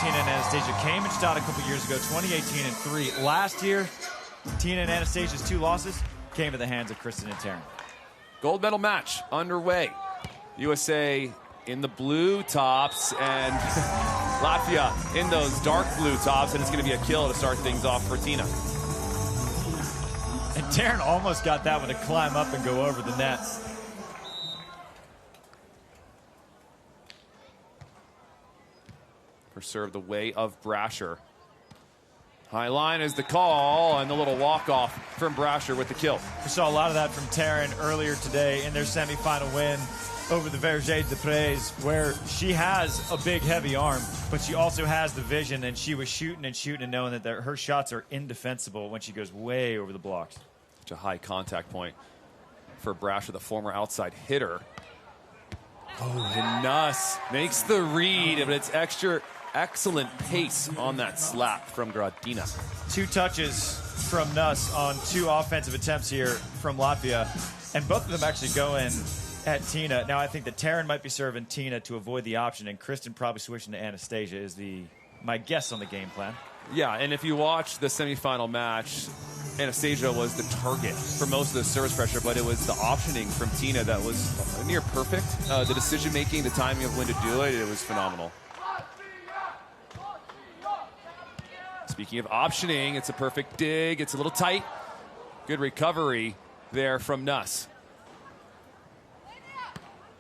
Tina and Anastasija came in Gstaad a couple years ago, 2018 and 3. Last year, Tina and Anastasia's 2 losses came to the hands of Kristen and Taryn. Gold medal match underway. USA in the blue tops and Latvia in those dark blue tops, and it's going to be a kill to start things off for Tina. And Taryn almost got that one to climb up and go over the net. For serve the way of Brasher. High line is the call, and the little walk-off from Brasher with the kill. We saw a lot of that from Taryn earlier today in their semifinal win over the Verger de Prez, where she has a big, heavy arm, but she also has the vision, and she was shooting and knowing that her shots are indefensible when she goes way over the blocks. Such a high contact point for Brasher, the former outside hitter. Oh, and Nuss makes the read, but it's excellent pace on that slap from Gradina. 2 touches from Nuss on 2 offensive attempts here from Latvia, and both of them actually go in at Tina. Now, I think that Taryn might be serving Tina to avoid the option, and Kristen probably switching to Anastasija is my guess on the game plan. Yeah, and if you watch the semifinal match, Anastasija was the target for most of the service pressure, but it was the optioning from Tina that was near perfect. The decision-making, the timing of when to do it, it was phenomenal. Speaking of optioning, it's a perfect dig. It's a little tight. Good recovery there from Nuss.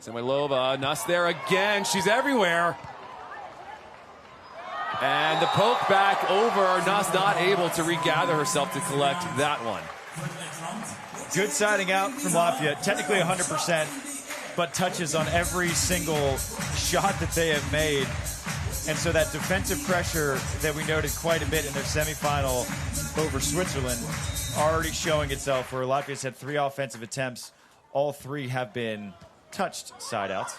Samoilova, Nuss there again. She's everywhere. And the poke back over. Nuss not able to regather herself to collect that one. Good siding out from Latvia. Technically 100%, but touches on every single shot that they have made. And so that defensive pressure that we noted quite a bit in their semifinal over Switzerland already showing itself, where Latvia's had 3 offensive attempts. All 3 have been touched side outs.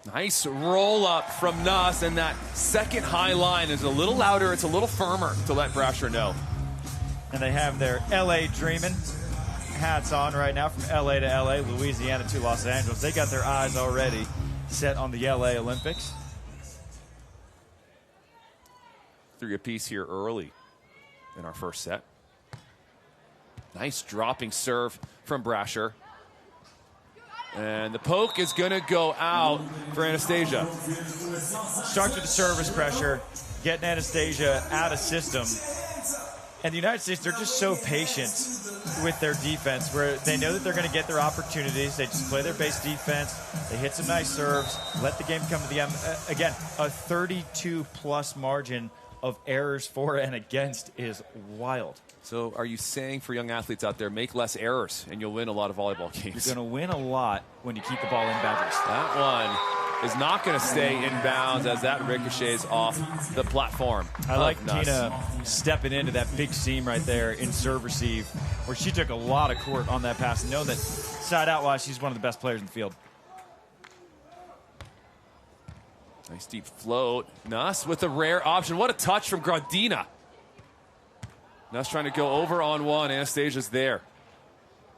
Nice roll up from Nuss, and that second high line is a little louder, it's a little firmer to let Brasher know. And they have their LA Dreamin' hats on right now, from LA to LA, Louisiana to Los Angeles. They got their eyes already set on the LA Olympics. 3 apiece here early in our first set. Nice dropping serve from Brasher. And the poke is going to go out for Anastasija. Start with the service pressure, getting Anastasija out of system. And the United States, they're just so patient with their defense, where they know that they're going to get their opportunities. They just play their base defense. They hit some nice serves, let the game come to the end. Again, a 32-plus margin of errors for and against is wild. So are you saying for young athletes out there, make less errors and you'll win a lot of volleyball games? You're going to win a lot when you keep the ball in boundaries. That one is not going to stay in bounds as that ricochets off the platform. I like Tina stepping into that big seam right there in serve receive, where she took a lot of court on that pass, and know that side out wise, she's one of the best players in the field. Nice deep float. Nuss with a rare option. What a touch from Gradina. Nuss trying to go over on one. Anastasia's there.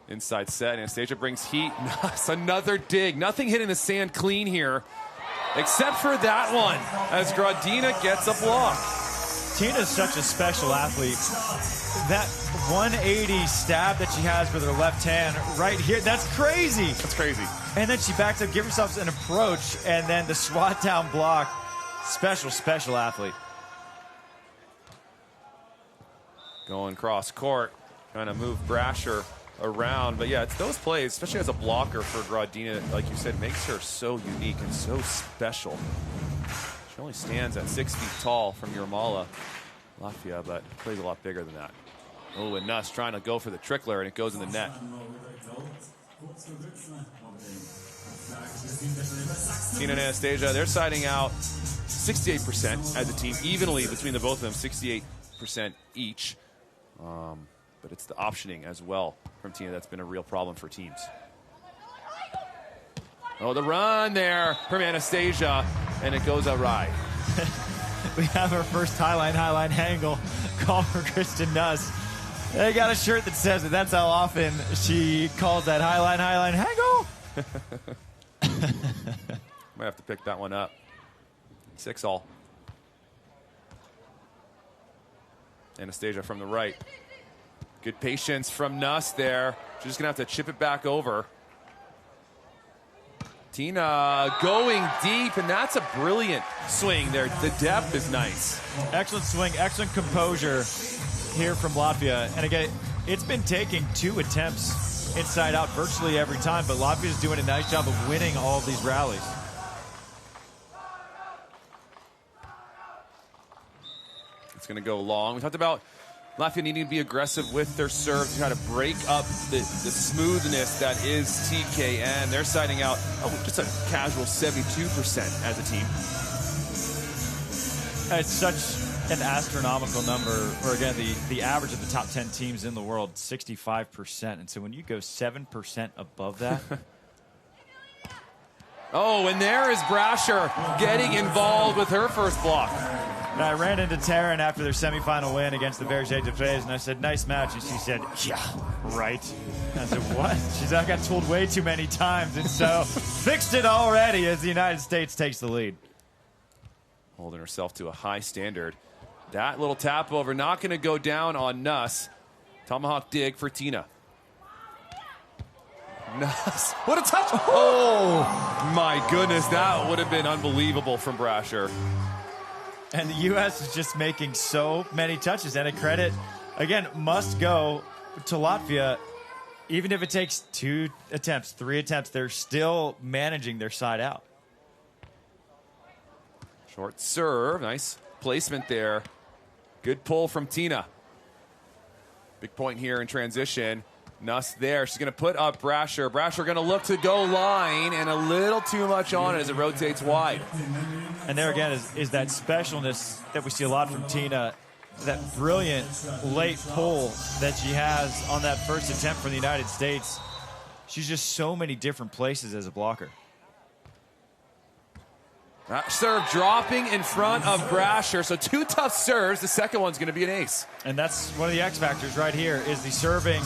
Inside set. Anastasija brings heat. Nuss, another dig. Nothing hitting the sand clean here, except for that one, as Gradina gets a block. Tina's such a special athlete. That 180 stab that she has with her left hand right here, that's crazy. That's crazy. And then she backs up, gives herself an approach, and then the swat down block. Special, special athlete. Going cross court, trying to move Brasher around. But yeah, it's those plays, especially as a blocker for Gradina, like you said, makes her so unique and so special. She only stands at 6 feet tall from Jurmala, Latvia, but plays a lot bigger than that. Oh, and Nuss trying to go for the trickler, and it goes in the net. Tina and Anastasija, they're siding out 68% as a team, evenly between the both of them, 68% each. But it's the optioning as well from Tina that's been a real problem for teams. Oh, the run there from Anastasija, and it goes awry. We have our first highline angle call for Kristen Nuss. They got a shirt that says it. That's how often she calls that highline angle. Might have to pick that one up. 6-all. Anastasija from the right. Good patience from Nuss there. She's just going to have to chip it back over. Tina going deep, and that's a brilliant swing there. The depth is nice. Excellent swing, excellent composure here from Latvia. And again, it's been taking 2 attempts inside out virtually every time, but Latvia's doing a nice job of winning all of these rallies. It's going to go long. We talked about Latvia needing to be aggressive with their serve to try to break up the smoothness that is TKN. They're siding out just a casual 72% as a team. It's such an astronomical number, or again, the average of the top 10 teams in the world, 65%. And so when you go 7% above that. Oh, and there is Brasher getting involved with her first block. And I ran into Taryn after their semifinal win against the Berger de Freyes, and I said, nice match. And she said, yeah, right. And I said, what? She said, I got told way too many times, and so fixed it already as the United States takes the lead. Holding herself to a high standard. That little tap over not going to go down on Nuss. Tomahawk dig for Tina. Nuss. What a touch. Oh, my goodness. That would have been unbelievable from Brasher. And the U.S. is just making so many touches. And a credit, again, must go to Latvia. Even if it takes 2 attempts, 3 attempts, they're still managing their side out. Short serve. Nice placement there. Good pull from Tina. Big point here in transition. Nuss there. She's going to put up Brasher. Brasher going to look to go line, and a little too much on it as it rotates wide. And there again is that specialness that we see a lot from Tina, that brilliant late pull that she has on that first attempt for the United States. She's just so many different places as a blocker. Serve dropping in front of Brasher. So 2 tough serves. The second one's going to be an ace. And that's one of the X factors right here is the serving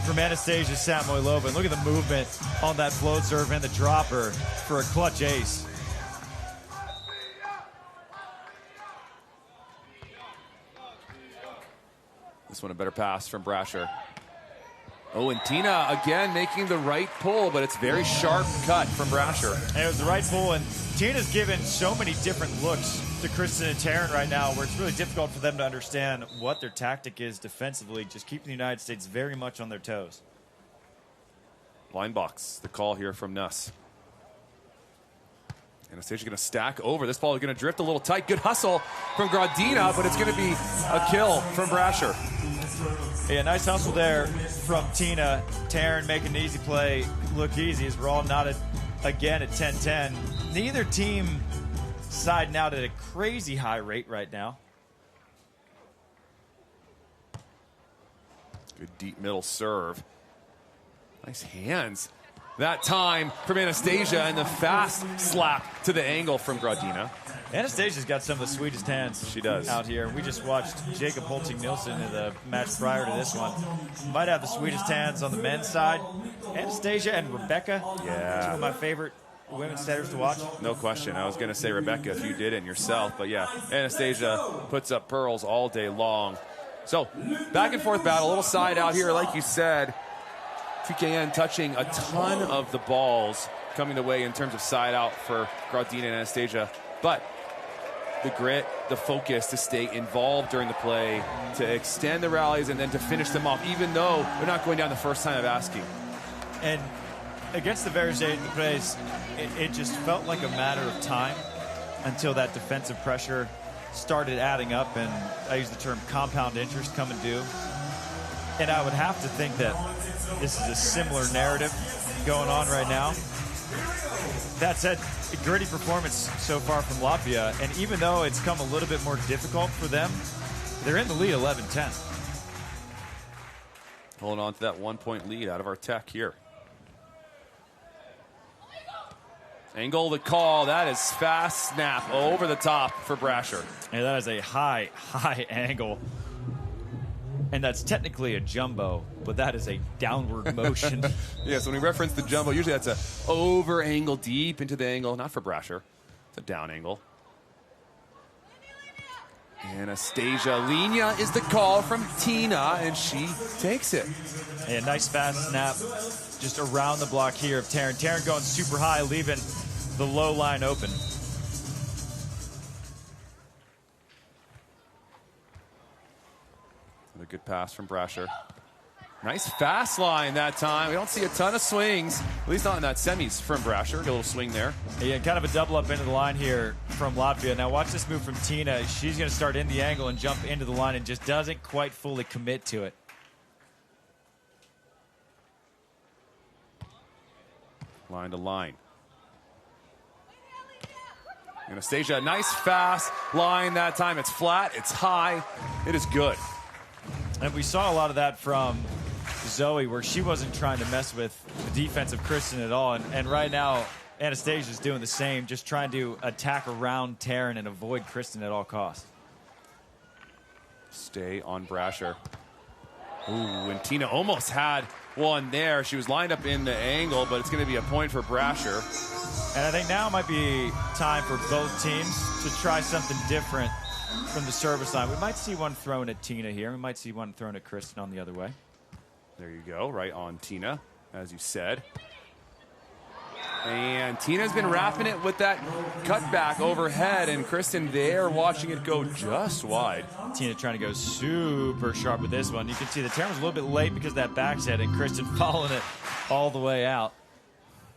from Anastasija Samoilova. And look at the movement on that float serve and the dropper for a clutch ace. This one a better pass from Brasher. Oh, and Tina again making the right pull, but it's very sharp cut from Brasher. And it was the right pull, and Tina's given so many different looks to Kristen and Taryn right now where it's really difficult for them to understand what their tactic is defensively, just keeping the United States very much on their toes. Line box, the call here from Nuss. Anastasija going to stack over. This ball is going to drift a little tight. Good hustle from Gradina, but it's going to be a kill from Brasher. Yeah, nice hustle there from Tina. Taryn making an easy play look easy as we're all knotted again at 10-10. Neither team siding out at a crazy high rate right now. Good deep middle serve. Nice hands that time from Anastasija, and the fast slap to the angle from Gradina. Anastasia's got some of the sweetest hands. She does. Out here. We just watched Jacob Holting-Nielsen in the match prior to this one. Might have the sweetest hands on the men's side. Anastasija and Rebecca. Yeah. 2 of my favorite women's setters to watch. No question. I was going to say Rebecca if you did it yourself, but yeah, Anastasija puts up pearls all day long. So back and forth battle, a little side out here, like you said. TKN touching a ton of the balls coming the way in terms of side out for Gradina and Anastasija, but the grit, the focus to stay involved during the play, to extend the rallies, and then to finish them off, even though they're not going down the first time of asking. And against the Berger de Freyes, it just felt like a matter of time until that defensive pressure started adding up, and I use the term compound interest coming due. And I would have to think that this is a similar narrative going on right now. That said, a gritty performance so far from Latvia, and even though it's come a little bit more difficult for them, they're in the lead 11-10. Holding on to that 1-point lead out of our tech here. Angle the call. That is fast snap over the top for Brasher. And that is a high angle. And that's technically a jumbo, but that is a downward motion. Yes, when we reference the jumbo, usually that's a over angle deep into the angle. Not for Brasher. It's a down angle. Anastasija. Linea is the call from Tina, and she takes it. A nice fast snap just around the block here of Taryn. Taryn going super high, leaving the low line open. A good pass from Brasher. Nice fast line that time. We don't see a ton of swings, at least not in that semis from Brasher. A little swing there. Yeah, kind of a double up into the line here from Latvia. Now watch this move from Tina. She's going to start in the angle and jump into the line and just doesn't quite fully commit to it. Line to line. Anastasija, nice fast line that time. It's flat, it's high, it is good. And we saw a lot of that from Zoe, where she wasn't trying to mess with the defense of Kristen at all. And right now, Anastasia's doing the same, just trying to attack around Taryn and avoid Kristen at all costs. Stay on Brasher. Ooh, and Tina almost had one there. She was lined up in the angle, but it's going to be a point for Brasher. And I think now might be time for both teams to try something different from the service line. We might see one thrown at Tina here. We might see one thrown at Kristen on the other way. There you go, right on Tina, as you said. And Tina's been wrapping it with that cutback overhead, and Kristen there watching it go just wide. Tina trying to go super sharp with this one. You can see the Taryn was a little bit late because of that backset, and Kristen following it all the way out.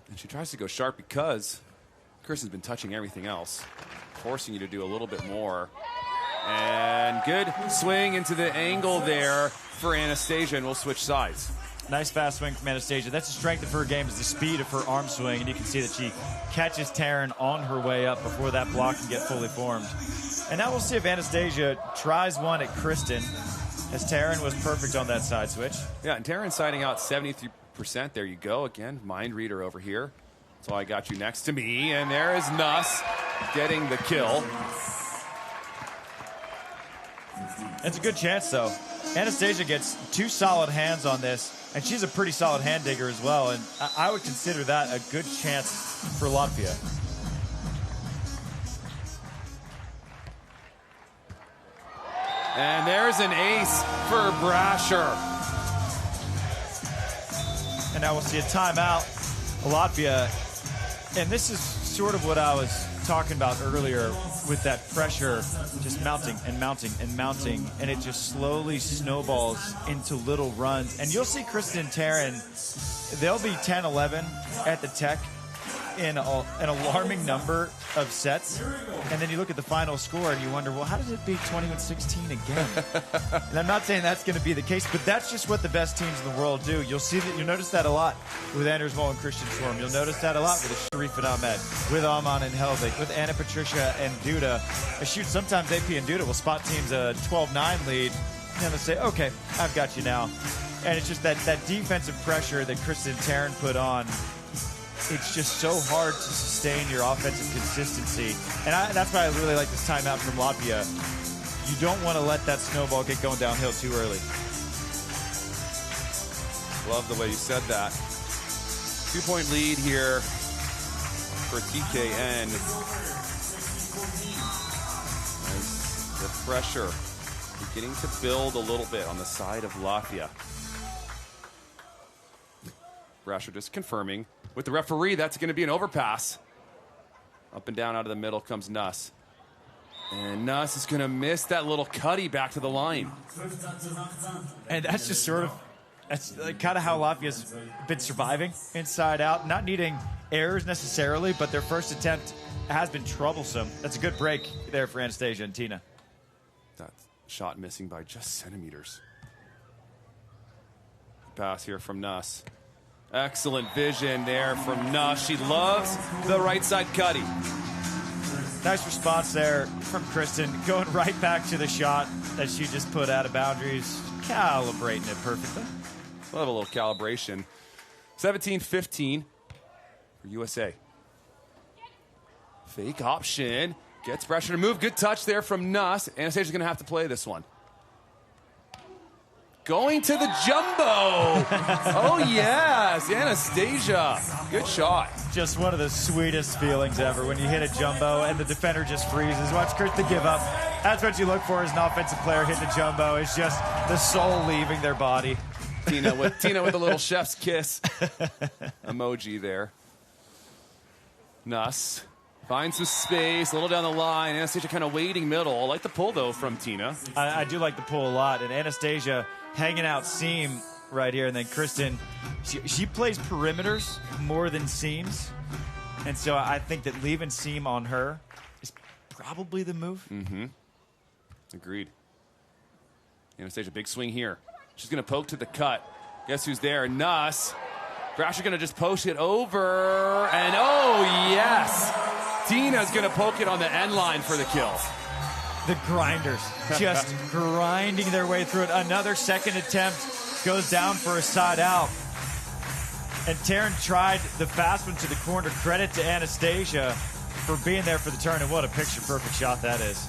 And she tries to go sharp because Kristen's been touching everything else, forcing you to do a little bit more. And good swing into the angle there for Anastasija, and we'll switch sides. Nice fast swing from Anastasija. That's the strength of her game, is the speed of her arm swing, and you can see that she catches Taryn on her way up before that block can get fully formed. And now we'll see if Anastasija tries one at Kristen, as Taryn was perfect on that side switch. Yeah, and Taryn siding out 73%. There you go. Again, mind reader over here. So I got you next to me, and there is Nuss getting the kill. It's a good chance, though. Anastasija gets two solid hands on this, and she's a pretty solid hand digger as well, and I would consider that a good chance for Latvia. And there's an ace for Brasher. And now we'll see a timeout. Latvia, and this is sort of what I was talking about earlier with that pressure just mounting and mounting and mounting, and it just slowly snowballs into little runs. And you'll see Kristen and Taryn, they'll be 10-11 at the tech in an alarming number of sets, and then you look at the final score and you wonder, well, how did it be 21-16 again? And I'm not saying that's going to be the case, but that's just what the best teams in the world do. You'll see that, you'll notice that a lot with Anders Mol and Christian Schwarm. You'll notice that a lot with Sharif and Ahmed, with Aman and Helvig, with Anna Patricia and Duda. Shoot, sometimes AP and Duda will spot teams a 12-9 lead, and they'll say, okay, I've got you now. And it's just that defensive pressure that Kristen and Taryn put on. It's just so hard to sustain your offensive consistency. And that's why I really like this timeout from Latvia. You don't want to let that snowball get going downhill too early. Love the way you said that. 2-point lead here for TKN. Nice. The pressure beginning to build a little bit on the side of Latvia. Brasher just confirming with the referee that's going to be an overpass. Up and down out of the middle comes Nuss. And Nuss is going to miss that little cutty back to the line. And that's just sort of, that's kind of how Latvia's been surviving inside out. Not needing errors necessarily, but their first attempt has been troublesome. That's a good break there for Anastasija and Tina. That shot missing by just centimeters. Pass here from Nuss. Excellent vision there from Nuss. She loves the right side cutty. Nice response there from Kristen, going right back to the shot that she just put out of boundaries, calibrating it perfectly. We'll have a little calibration. 17-15 for USA. Fake option. Gets Brasher to move. Good touch there from Nuss. Anastasia's going to have to play this one. Going to the jumbo. Oh, yes. Anastasija. Good shot. Just one of the sweetest feelings ever when you hit a jumbo and the defender just freezes. Watch Kristen give up. That's what you look for as an offensive player hitting a jumbo. It's just the soul leaving their body. Tina with a little chef's kiss emoji there. Nuss finds some space, a little down the line. Anastasija kind of waiting middle. I like the pull, though, from Tina. I do like the pull a lot. And Anastasija hanging out seam right here. And then Kristen, she plays perimeters more than seams. And so I think that leaving seam on her is probably the move. Mm-hmm. Agreed. Anastasija, big swing here. She's going to poke to the cut. Guess who's there? Nuss. Brasher going to just post it over. And, oh, yes. Tina's going to poke it on the end line for the kill. The grinders just grinding their way through it. Another second attempt goes down for a side out. And Taryn tried the fast one to the corner. Credit to Anastasija for being there for the turn. And what a picture-perfect shot that is.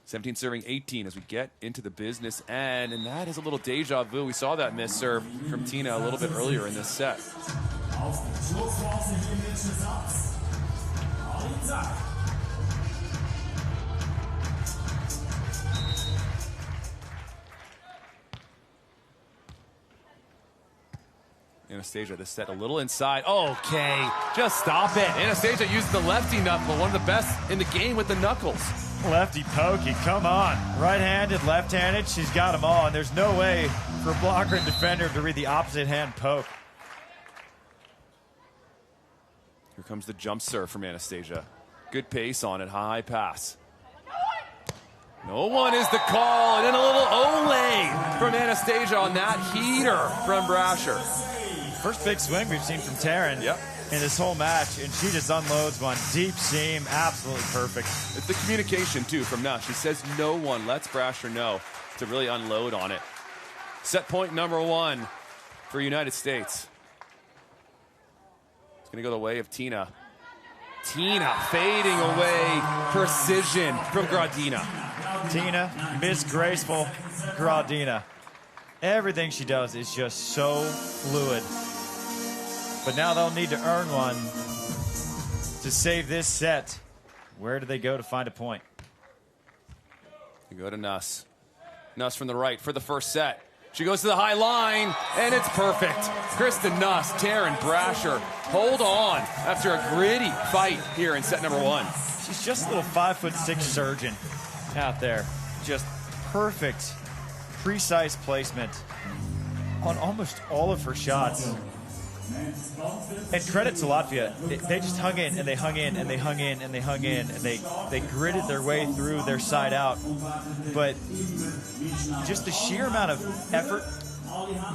17 serving 18 as we get into the business end, and that is a little deja vu. We saw that miss serve from Tina a little bit earlier in this set. Anastasija, this set a little inside. Okay, just stop it. Anastasija used the lefty knuckle, one of the best in the game with the knuckles. Lefty pokey, come on. Right-handed, left-handed, she's got them all. And there's no way for a blocker and defender to read the opposite hand poke. Here comes the jump serve from Anastasija. Good pace on it, high pass. No one is the call, and then a little Olay from Anastasija on that heater from Brasher. First big swing we've seen from Taryn. Yep. In this whole match, and she just unloads one. Deep seam, absolutely perfect. It's the communication, too, from Nuss. She says no one lets Brasher know to really unload on it. Set point number 1 for United States. It's going to go the way of Tina. Tina fading away. Precision from Gradina. Tina, Miss Graceful Gradina. Everything she does is just so fluid. But now they'll need to earn one to save this set. Where do they go to find a point? They go to Nuss. Nuss from the right for the first set. She goes to the high line, and it's perfect. Kristen Nuss, Taryn Brasher, hold on after a gritty fight here in set number 1. She's just a little 5'6" surgeon out there. Just perfect, precise placement on almost all of her shots. And credit to Latvia. They just hung in, and they hung in, and they hung in, and they hung in, and they gritted their way through their side out. But just the sheer amount of effort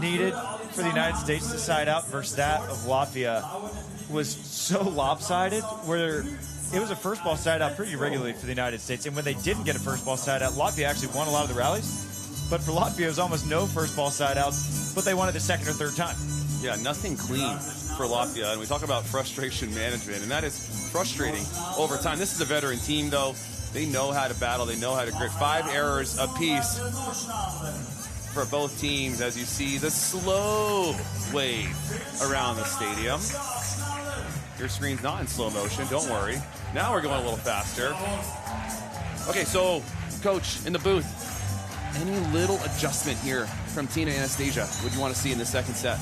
needed for the United States to side out versus that of Latvia was so lopsided, where it was a first ball side out pretty regularly for the United States. And when they didn't get a first ball side out, Latvia actually won a lot of the rallies. But for Latvia, it was almost no first ball side outs, but they won it the second or third time. Yeah, nothing clean for Latvia. And we talk about frustration management, and that is frustrating over time. This is a veteran team, though. They know how to battle. They know how to grit. 5 errors apiece for both teams as you see the slow wave around the stadium. Your screen's not in slow motion. Don't worry. Now we're going a little faster. Okay, so, Coach, in the booth, any little adjustment here from Tina Anastasija would you want to see in the second set?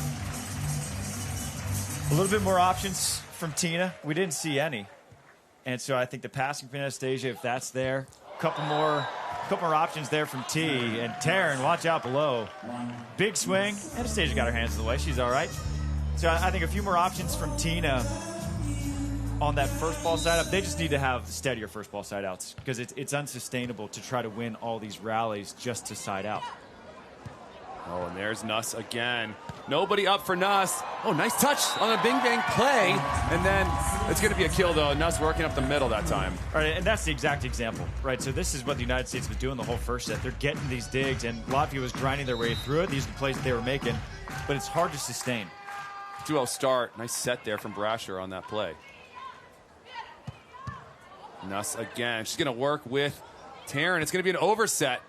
A little bit more options from Tina. We didn't see any. And so I think the passing from Anastasija, if that's there, a couple more options there from T. And Taryn, watch out below. Big swing. Anastasija got her hands in the way. She's all right. So I think a few more options from Tina on that first ball side up. They just need to have steadier first ball side outs because it's unsustainable to try to win all these rallies just to side out. Oh, and there's Nuss again. Nobody up for Nuss. Oh, nice touch on a bing-bang play. And then it's going to be a kill, though. Nuss working up the middle that time. All right, and that's the exact example, right? So this is what the United States was doing the whole first set. They're getting these digs, and Latvia was grinding their way through it. These are the plays that they were making, but it's hard to sustain. 2-0 start. Nice set there from Brasher on that play. Nuss again. She's going to work with Taryn. It's going to be an overset.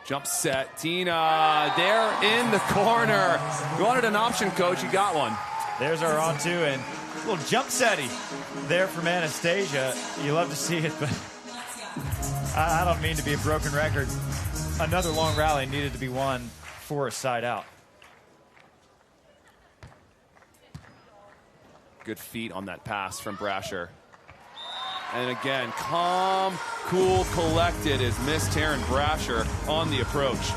Jump set. Tina there in the corner. You wanted an option, Coach. You got one. There's our on-two, and little jump setty there from Anastasija. You love to see it, but I don't mean to be a broken record. Another long rally needed to be won for a side out. Good feet on that pass from Brasher. And again, calm, cool, collected is Miss Taryn Brasher on the approach.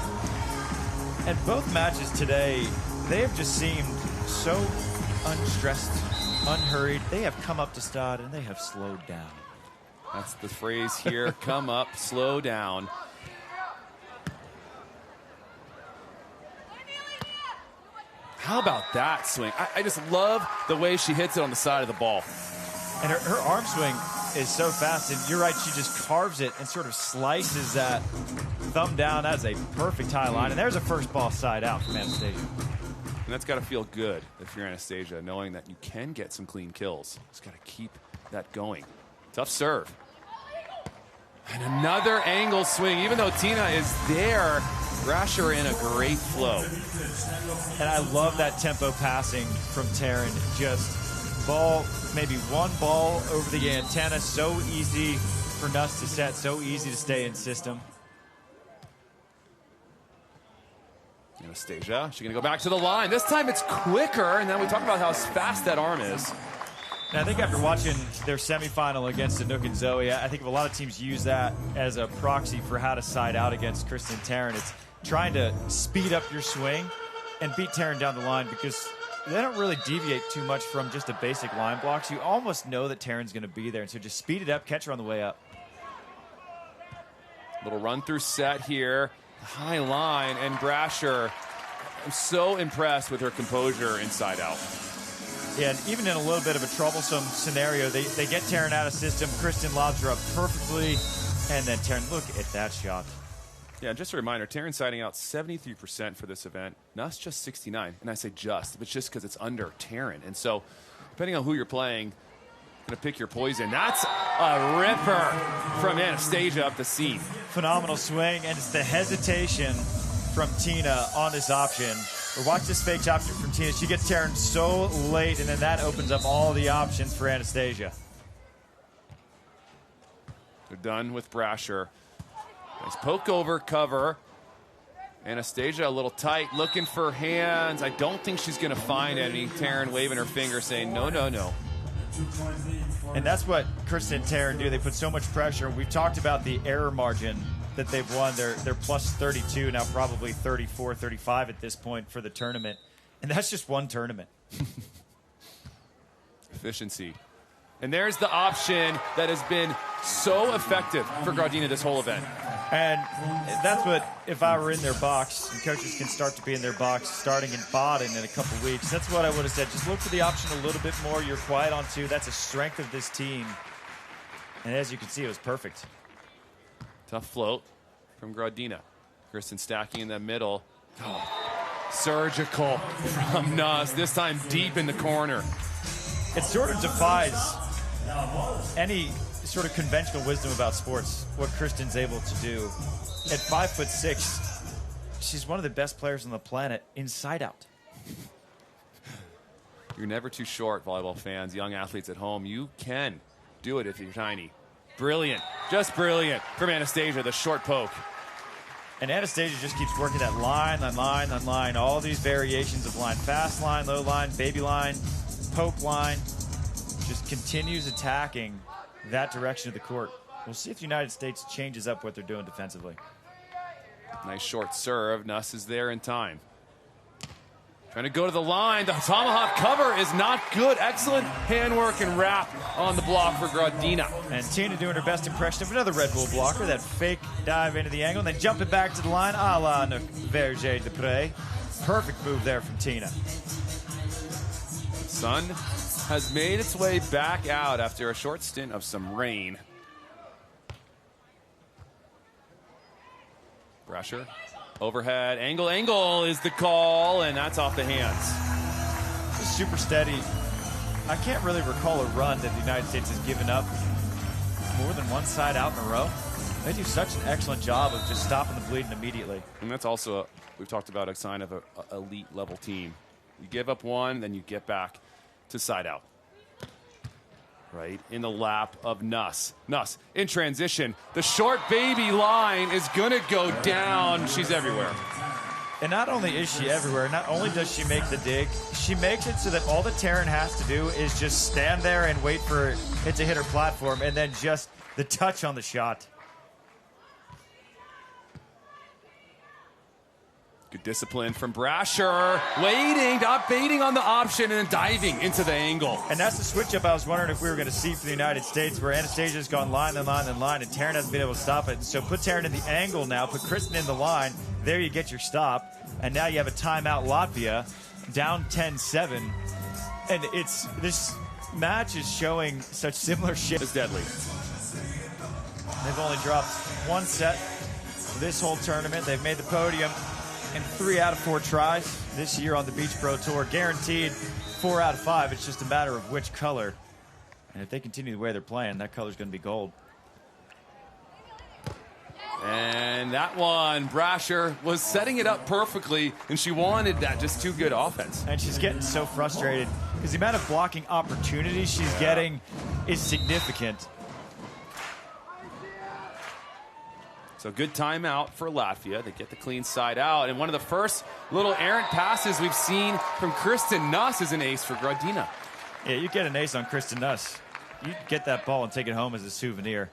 And both matches today, they have just seemed so unstressed, unhurried. They have come up to Gstaad and they have slowed down. That's the phrase here. Come up, slow down. How about that swing? I just love the way she hits it on the side of the ball. And her arm swing is so fast, and you're right, she just carves it and sort of slices that thumb down. That's a perfect high line, and there's a first ball side out from Anastasija. And that's got to feel good if you're Anastasija, knowing that you can get some clean kills. Just got to keep that going. Tough serve. And another angle swing. Even though Tina is there, Brasher in a great flow. And I love that tempo passing from Taryn. Just ball, maybe one ball over the antenna. So easy for Nuss to set, so easy to stay in system. Anastasija, she's going to go back to the line. This time it's quicker, and then we talk about how fast that arm is. And I think after watching their semifinal against Anouk and Zoe, I think a lot of teams use that as a proxy for how to side out against Kristen Taryn. It's trying to speed up your swing and beat Taryn down the line, because they don't really deviate too much from just a basic line block. So you almost know that Taryn's going to be there. And so just speed it up, catch her on the way up. Little run through set here. High line, and Brasher, I'm so impressed with her composure inside out. Yeah, and even in a little bit of a troublesome scenario, they get Taryn out of system. Kristen lobs her up perfectly, and then Taryn, look at that shot. Yeah, just a reminder, Taryn siding out 73% for this event. Nuss just 69, and I say just, but just because it's under Taryn. And so, depending on who you're playing, going to pick your poison. That's a ripper from Anastasija up the seam. Phenomenal swing, and it's the hesitation from Tina on this option. Or watch this fake option from Tina. She gets Taryn so late, and then that opens up all the options for Anastasija. They're done with Brasher. Nice poke over cover. Anastasija a little tight, looking for hands. I don't think she's going to find any. Taryn waving her finger saying, no, no, no. And that's what Kristen and Taryn do. They put so much pressure. We've talked about the error margin that they've won. They're plus 32, now probably 34, 35 at this point for the tournament. And that's just one tournament. Efficiency. And there's the option that has been so effective for Gradina this whole event. And that's what, if I were in their box, and coaches can start to be in their box starting in Baden in a couple weeks, that's what I would have said. Just look for the option a little bit more. You're quiet on two. That's a strength of this team. And as you can see, it was perfect. Tough float from Gradina. Kristen stacking in the middle. Oh, surgical from Nuss, this time deep in the corner. It sort of defies any sort of conventional wisdom about sports, what Kristen's able to do. At 5'6", she's one of the best players on the planet inside out. You're never too short, volleyball fans, young athletes at home. You can do it if you're tiny. Brilliant, just brilliant from Anastasija, the short poke. And Anastasija just keeps working that line on line on line, all these variations of line. Fast line, low line, baby line, poke line. Just continues attacking that direction of the court. We'll see if the United States changes up what they're doing defensively. Nice short serve. Nuss is there in time. Trying to go to the line. The tomahawk cover is not good. Excellent handwork and wrap on the block for Gradina. And Tina doing her best impression of another Red Bull blocker. That fake dive into the angle and then jumping back to the line a la Verger de Pré. Perfect move there from Tina. Sun has made its way back out after a short stint of some rain. Brasher, overhead, angle is the call, and that's off the hands. Just super steady. I can't really recall a run that the United States has given up more than one side out in a row. They do such an excellent job of just stopping the bleeding immediately. And that's also, we've talked about, a sign of an elite level team. You give up one, then you get back to side out. Right in the lap of Nuss. Nuss in transition. The short baby line is going to go down. She's everywhere. And not only is she everywhere, not only does she make the dig, she makes it so that all that Taryn has to do is just stand there and wait for it to hit her platform, and then just the touch on the shot. Good discipline from Brasher. Waiting, not baiting on the option, and then diving into the angle. And that's the switch up I was wondering if we were going to see for the United States, where Anastasia's gone line, then line, then line, and Taryn hasn't been able to stop it. So put Taryn in the angle now, put Kristen in the line. There you get your stop. And now you have a timeout Latvia, down 10-7. And this match is showing such similar shit. It's deadly. They've only dropped one set this whole tournament. They've made the podium in 3 out of 4 tries this year on the Beach Pro Tour. Guaranteed 4 out of 5. It's just a matter of which color. And if they continue the way they're playing, that color's going to be gold. And that one, Brasher was setting it up perfectly, and she wanted that. Just too good offense. And she's getting so frustrated because the amount of blocking opportunities she's getting is significant. So good timeout for Latvia. They get the clean side out. And one of the first little errant passes we've seen from Kristen Nuss is an ace for Gradina. Yeah, you get an ace on Kristen Nuss. You get that ball and take it home as a souvenir.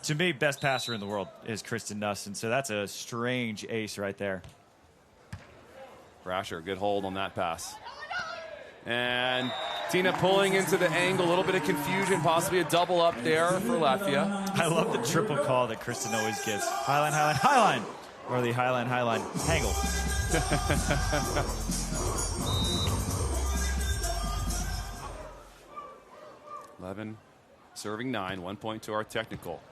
To me, best passer in the world is Kristen Nuss, and so that's a strange ace right there. Brasher, good hold on that pass. And Tina pulling into the angle, a little bit of confusion, possibly a double up there for Latvia. I love the triple call that Kristen always gets. Highline, highline, highline. Or the highline, highline, hangle. 11, serving 9, 1 point to our technical.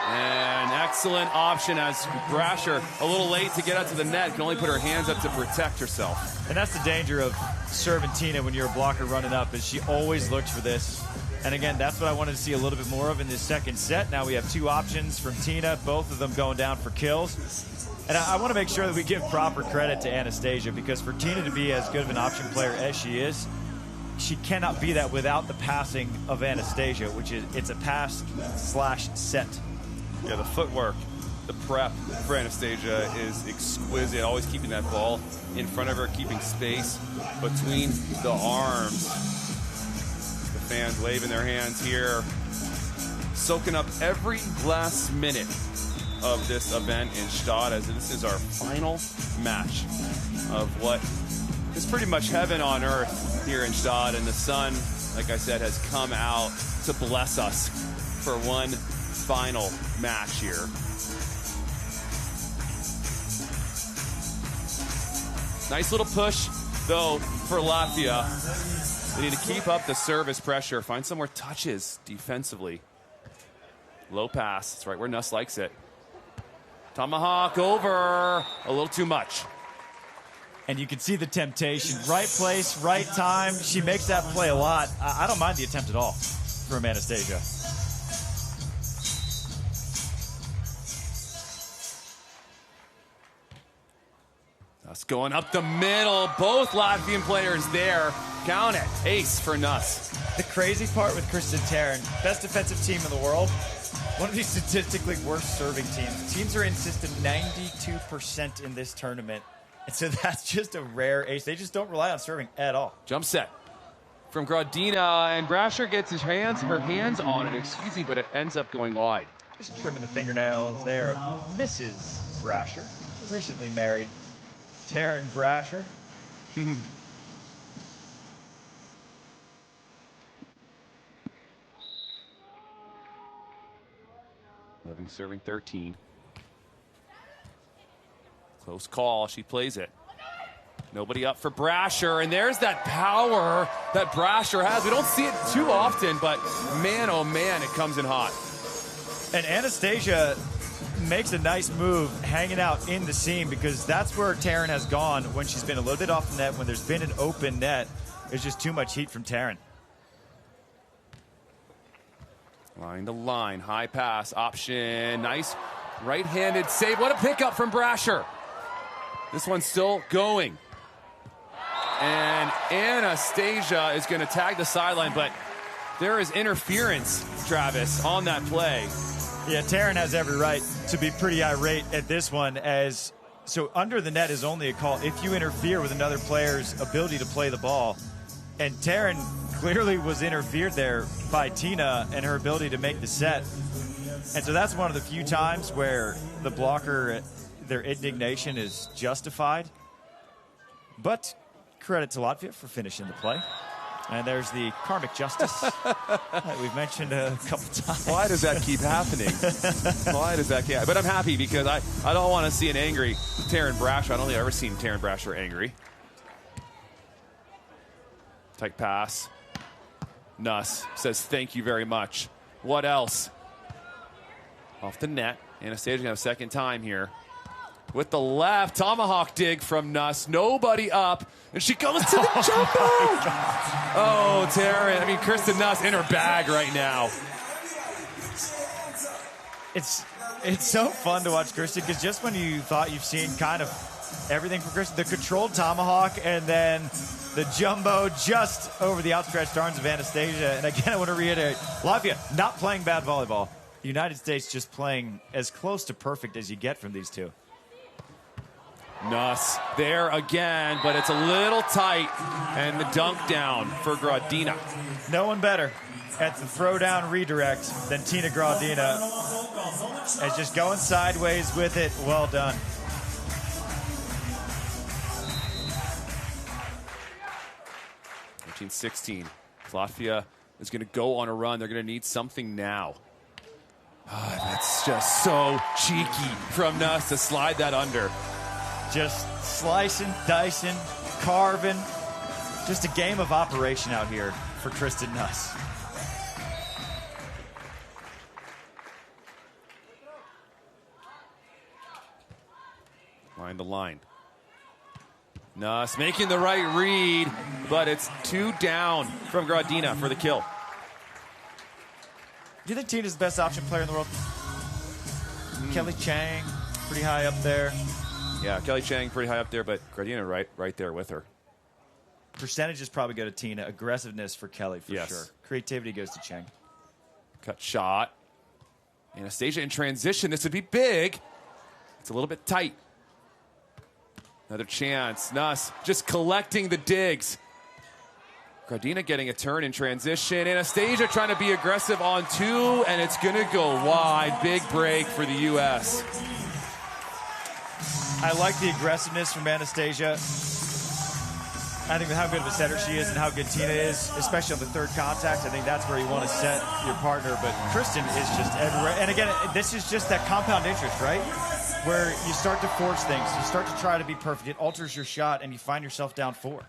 And excellent option as Brasher, a little late to get out to the net, can only put her hands up to protect herself. And that's the danger of serving Tina when you're a blocker running up, is she always looks for this. And again, that's what I wanted to see a little bit more of in this second set. Now we have 2 options from Tina, both of them going down for kills. And I want to make sure that we give proper credit to Anastasija, because for Tina to be as good of an option player as she is, she cannot be that without the passing of Anastasija, which is, it's a pass/set. Yeah, the footwork, the prep for Anastasija is exquisite. Always keeping that ball in front of her, keeping space between the arms. The fans waving their hands here, soaking up every last minute of this event in Gstaad, as this is our final match of what is pretty much heaven on earth here in Gstaad. And the sun, like I said, has come out to bless us for one final match here. Nice little push, though, for Latvia. They need to keep up the service pressure, find some more touches defensively. Low pass, that's right where Nuss likes it. Tomahawk over, a little too much. And you can see the temptation. Right place, right time. She makes that play a lot. I don't mind the attempt at all from Anastasija. Nuss going up the middle. Both Latvian players there. Count it. Ace for Nuss. The crazy part with Kristen Taryn, best defensive team in the world, one of the statistically worst serving teams. Teams are in system 92% in this tournament. And so that's just a rare ace. They just don't rely on serving at all. Jump set from Gradina, and Brasher gets her hands on it, but it ends up going wide. Just trimming the fingernails there of Mrs. Brasher, recently married Taryn Brasher. Living serving 13. Close call, she plays it. Nobody up for Brasher, and there's that power that Brasher has. We don't see it too often, but man, oh man, it comes in hot. And Anastasija makes a nice move hanging out in the seam, because that's where Taryn has gone when she's been a little bit off the net. When there's been an open net, there's just too much heat from Taryn. Line to line, high pass, option, nice right-handed save. What a pickup from Brasher. This one's still going. And Anastasija is going to tag the sideline, but there is interference, Travis, on that play. Yeah, Taryn has every right to be pretty irate at this one, as so under the net is only a call if you interfere with another player's ability to play the ball. And Taryn clearly was interfered there by Tina and her ability to make the set. And so that's one of the few times where the blocker, their indignation is justified. But credit to Latvia for finishing the play. And there's the karmic justice that we've mentioned a couple times. Why does that keep happening? Why does that keep happening? But I'm happy because I don't want to see an angry Taryn Brasher. I don't think I've ever seen Taryn Brasher angry. Tight pass. Nuss says thank you very much. What else? Off the net. Anastasija gonna have a second time here. With the left, tomahawk dig from Nuss. Nobody up, and she goes to the jumper. Oh, Taryn. I mean, Kristen Nuss in her bag right now. It's so fun to watch Kristen, because just when you thought you've seen kind of everything from Kristen, the controlled tomahawk and then the jumbo just over the outstretched arms of Anastasija. And again, I want to reiterate, Latvia not playing bad volleyball. The United States just playing as close to perfect as you get from these two. Nuss there again, but it's a little tight. And the dunk down for Gradina. No one better at the throwdown redirect than Tina Gradina. As just going sideways with it. Well done. (16) Latvia is going to go on a run. They're going to need something now. Oh, that's just so cheeky from Nuss to slide that under. Just slicing, dicing, carving. Just a game of operation out here for Kristen Nuss. Line to line. Nuss making the right read, but it's 2 down from Gradina for the kill. Do you think Tina's the best option player in the world? Kelly Chang, pretty high up there. Yeah, Kelly Chang pretty high up there, but Gradina right there with her. Percentages probably go to Tina. Aggressiveness for Kelly for Yes. sure. Creativity goes to Chang. Cut shot. Anastasija in transition. This would be big. It's a little bit tight. Another chance. Nuss just collecting the digs. Gradina getting a turn in transition. Anastasija trying to be aggressive on 2, and it's going to go wide. Big break for the U.S. I like the aggressiveness from Anastasija. I think with how good of a setter she is and how good Tina is, especially on the third contact, I think that's where you want to set your partner. But Kristen is just everywhere. And again, this is just that compound interest, right? Where you start to force things. You start to try to be perfect. It alters your shot, and you find yourself down 4.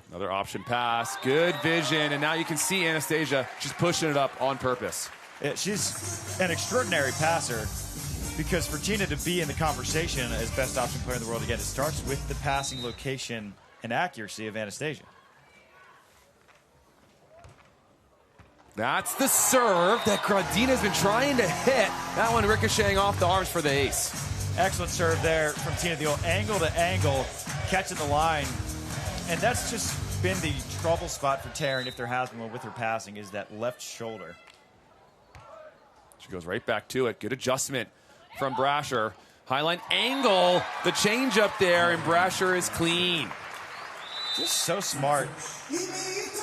Another option pass. Good vision. And now you can see Anastasija just pushing it up on purpose. Yeah, she's an extraordinary passer, because for Tina to be in the conversation as best option player in the world, again, it starts with the passing location and accuracy of Anastasija. That's the serve that Gradina's been trying to hit. That one ricocheting off the arms for the ace. Excellent serve there from Tina. The old angle to angle, catching the line. And that's just been the trouble spot for Taryn, if there has been one with her passing, is that left shoulder. She goes right back to it. Good adjustment from Brasher. Highline angle. The change up there, and Brasher is clean. Just so smart.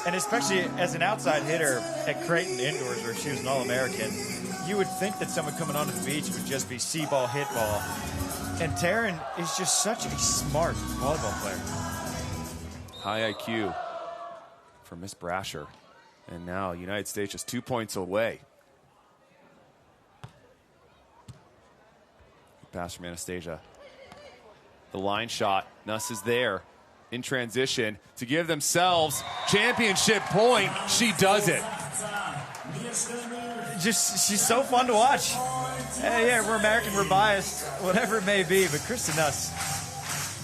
And especially as an outside hitter at Creighton Indoors, where she was an All-American, you would think that someone coming onto the beach would just be see ball, hit ball. And Taryn is just such a smart volleyball player. High IQ for Miss Brasher. And now United States just 2 points away. Pass from Anastasija. The line shot. Nuss is there in transition to give themselves championship point. She does it. Just, she's so fun to watch. Hey, yeah, we're American, we're biased, whatever it may be, but Kristen Nuss,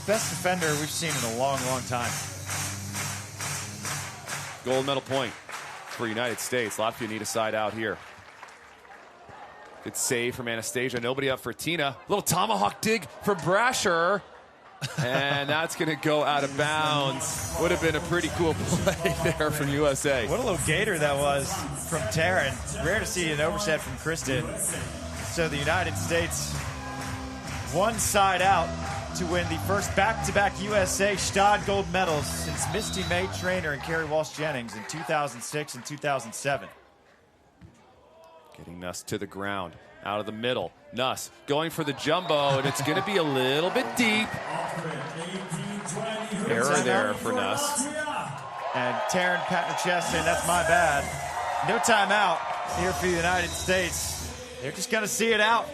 best defender we've seen in a long, long time. Gold medal point for United States. Latvia need a side out here. Good save from Anastasija. Nobody up for Tina. Little tomahawk dig for Brasher. And that's going to go out of bounds. Would have been a pretty cool play there from USA. What a little gator that was from Taryn. Rare to see an overset from Kristen. So the United States one side out to win the first back-to-back USA Gstaad gold medals since Misty May Trainer and Carrie Walsh-Jennings in 2006 and 2007. Getting Nuss to the ground, out of the middle. Nuss going for the jumbo, and it's going to be a little bit deep. Error there for Nuss. And Taryn patting her chest saying, that's my bad. No timeout here for the United States. They're just going to see it out.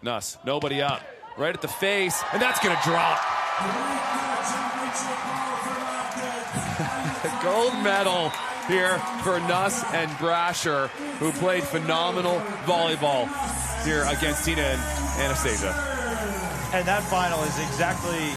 Nuss, nobody up. Right at the face, and that's going to drop. Gold medal here for Nuss and Brasher, who played phenomenal volleyball here against Tina and Anastasija. And that final is exactly